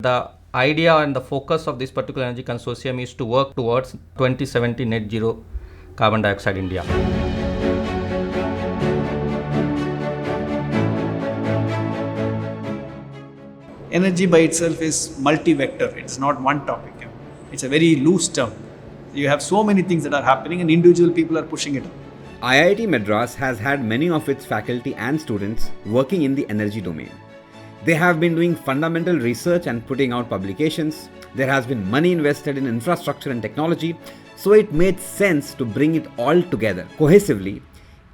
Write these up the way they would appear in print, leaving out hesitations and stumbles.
The idea and the focus of this particular energy consortium is to work towards 2070 net zero carbon dioxide India. Energy by itself is multi-vector. It's not one topic. It's a very loose term. You have so many things that are happening and individual people are pushing it up. IIT Madras has had many of its faculty and students working in the energy domain. They have been doing fundamental research and putting out publications. There has been money invested in infrastructure and technology, so it made sense to bring it all together cohesively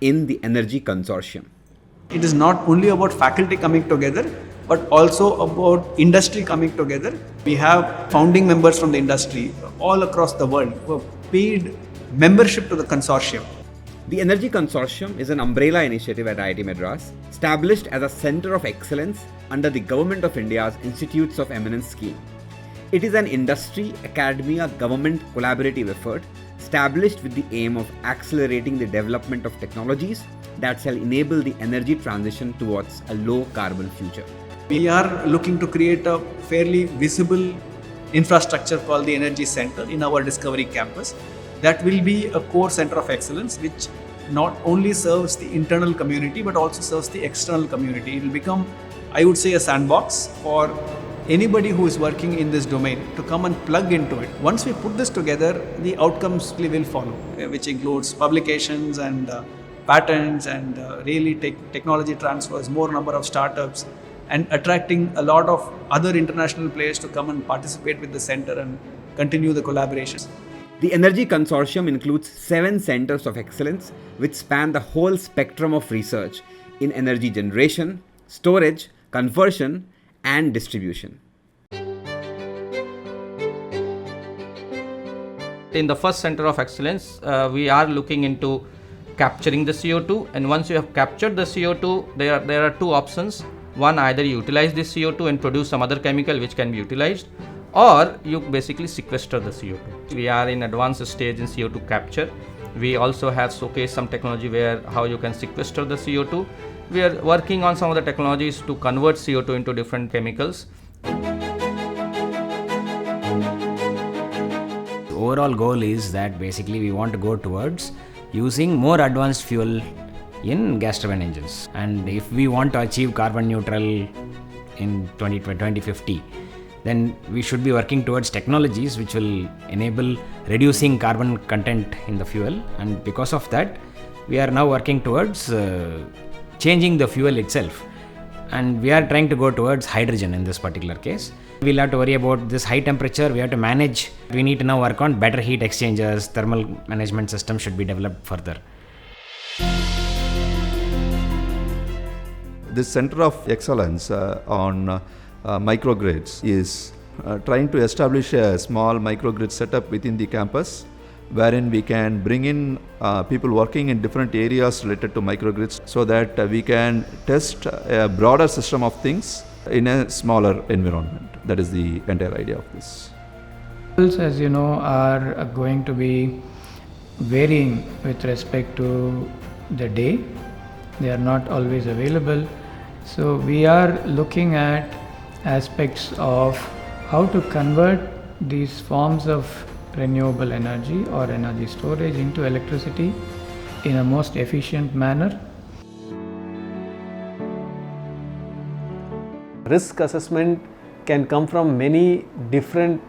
in the Energy Consortium. It is not only about faculty coming together, but also about industry coming together. We have founding members from the industry all across the world who have paid membership to the consortium. The Energy Consortium is an umbrella initiative at IIT Madras, established as a center of excellence under the Government of India's Institutes of Eminence scheme. It is an industry, academia, government collaborative effort established with the aim of accelerating the development of technologies that shall enable the energy transition towards a low carbon future. We are looking to create a fairly visible infrastructure called the Energy Center in our Discovery campus. That will be a core center of excellence which not only serves the internal community but also serves the external community. It will become, I would say, a sandbox for anybody who is working in this domain to come and plug into it. Once we put this together, the outcomes will follow, which includes publications and patents and really technology transfers, more number of startups, and attracting a lot of other international players to come and participate with the center and continue the collaborations. The Energy Consortium includes 7 centers of excellence which span the whole spectrum of research in energy generation, storage, conversion, and distribution. In the first center of excellence, we are looking into capturing the CO2, and once you have captured the CO2, there are two options. One, either you utilize this CO2 and produce some other chemical which can be utilized, or you basically sequester the CO2. We are in advanced stage in CO2 capture. We also have showcased some technology where how you can sequester the CO2. We are working on some of the technologies to convert CO2 into different chemicals. The overall goal is that basically we want to go towards using more advanced fuel in gas turbine engines, and if we want to achieve carbon neutral in 2050, then we should be working towards technologies which will enable reducing carbon content in the fuel, and because of that we are now working towards changing the fuel itself, and we are trying to go towards hydrogen in this particular case. We'll have to worry about this high temperature, we have to manage, we need to now work on better heat exchangers, thermal management system should be developed further. This Center of Excellence on microgrids is trying to establish a small microgrid setup within the campus wherein we can bring in people working in different areas related to microgrids so that we can test a broader system of things in a smaller environment. That is the entire idea of this. As you know, are going to be varying with respect to the day. They are not always available. So we are looking at aspects of how to convert these forms of renewable energy or energy storage into electricity in a most efficient manner. Risk assessment can come from many different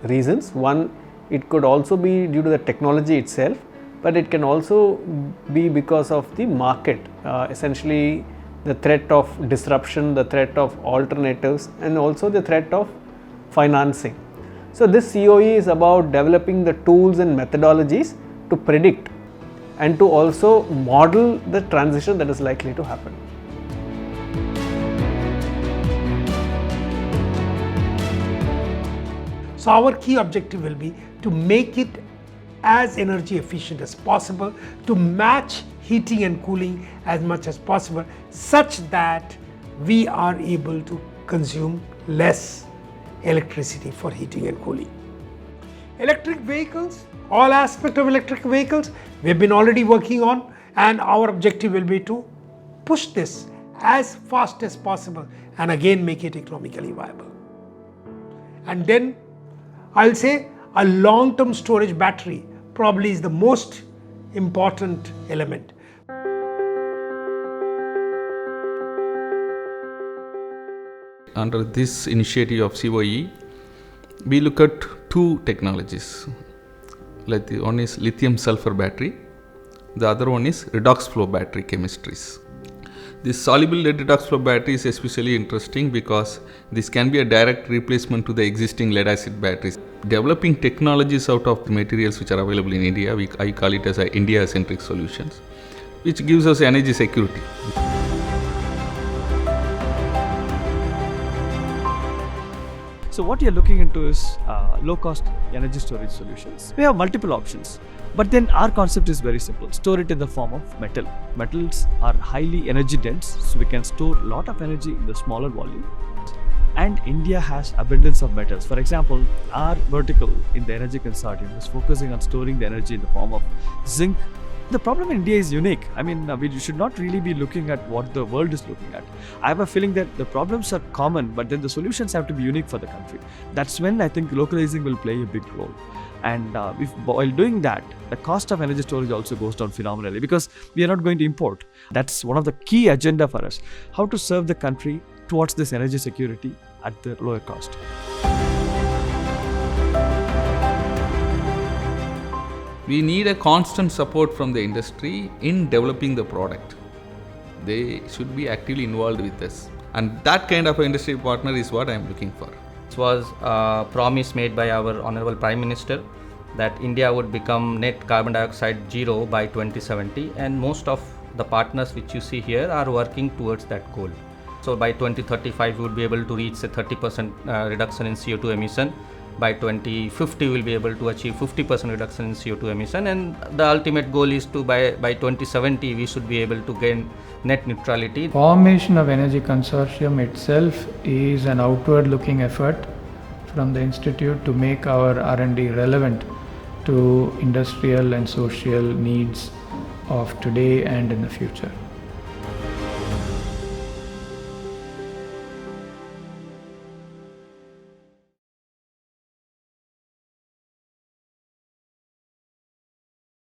reasons. One, it could also be due to the technology itself, but it can also be because of the market, essentially the threat of disruption, the threat of alternatives, and also the threat of financing. So this COE is about developing the tools and methodologies to predict and to also model the transition that is likely to happen. So our key objective will be to make it as energy efficient as possible, to match heating and cooling as much as possible, such that we are able to consume less electricity for heating and cooling. Electric vehicles, all aspects of electric vehicles, we have been already working on, and our objective will be to push this as fast as possible and again make it economically viable. And then I'll say a long-term storage battery probably is the most important element. Under this initiative of COE, we look at two technologies. Like one is lithium sulfur battery, the other one is redox flow battery chemistries. This soluble lead redox flow battery is especially interesting because this can be a direct replacement to the existing lead acid batteries. Developing technologies out of the materials which are available in India, I call it as a India-centric solutions, which gives us energy security. So what you're looking into is low-cost energy storage solutions. We have multiple options, but then our concept is very simple. Store it in the form of metal. Metals are highly energy dense, so we can store a lot of energy in the smaller volume. And India has abundance of metals. For example, our vertical in the Energy Consortium is focusing on storing the energy in the form of zinc. The problem in India is unique. I mean, we should not really be looking at what the world is looking at. I have a feeling that the problems are common, but then the solutions have to be unique for the country. That's when I think localizing will play a big role. And while doing that, the cost of energy storage also goes down phenomenally because we are not going to import. That's one of the key agenda for us, how to serve the country towards this energy security at the lower cost. We need a constant support from the industry in developing the product. They should be actively involved with us. And that kind of an industry partner is what I am looking for. This was a promise made by our Honorable Prime Minister that India would become net carbon dioxide zero by 2070, and most of the partners which you see here are working towards that goal. So by 2035 we would be able to reach a 30% reduction in CO2 emission. By 2050 we'll be able to achieve 50% reduction in CO2 emission, and the ultimate goal is to by 2070 we should be able to gain net neutrality. Formation of Energy Consortium itself is an outward looking effort from the institute to make our R&D relevant to industrial and social needs of today and in the future.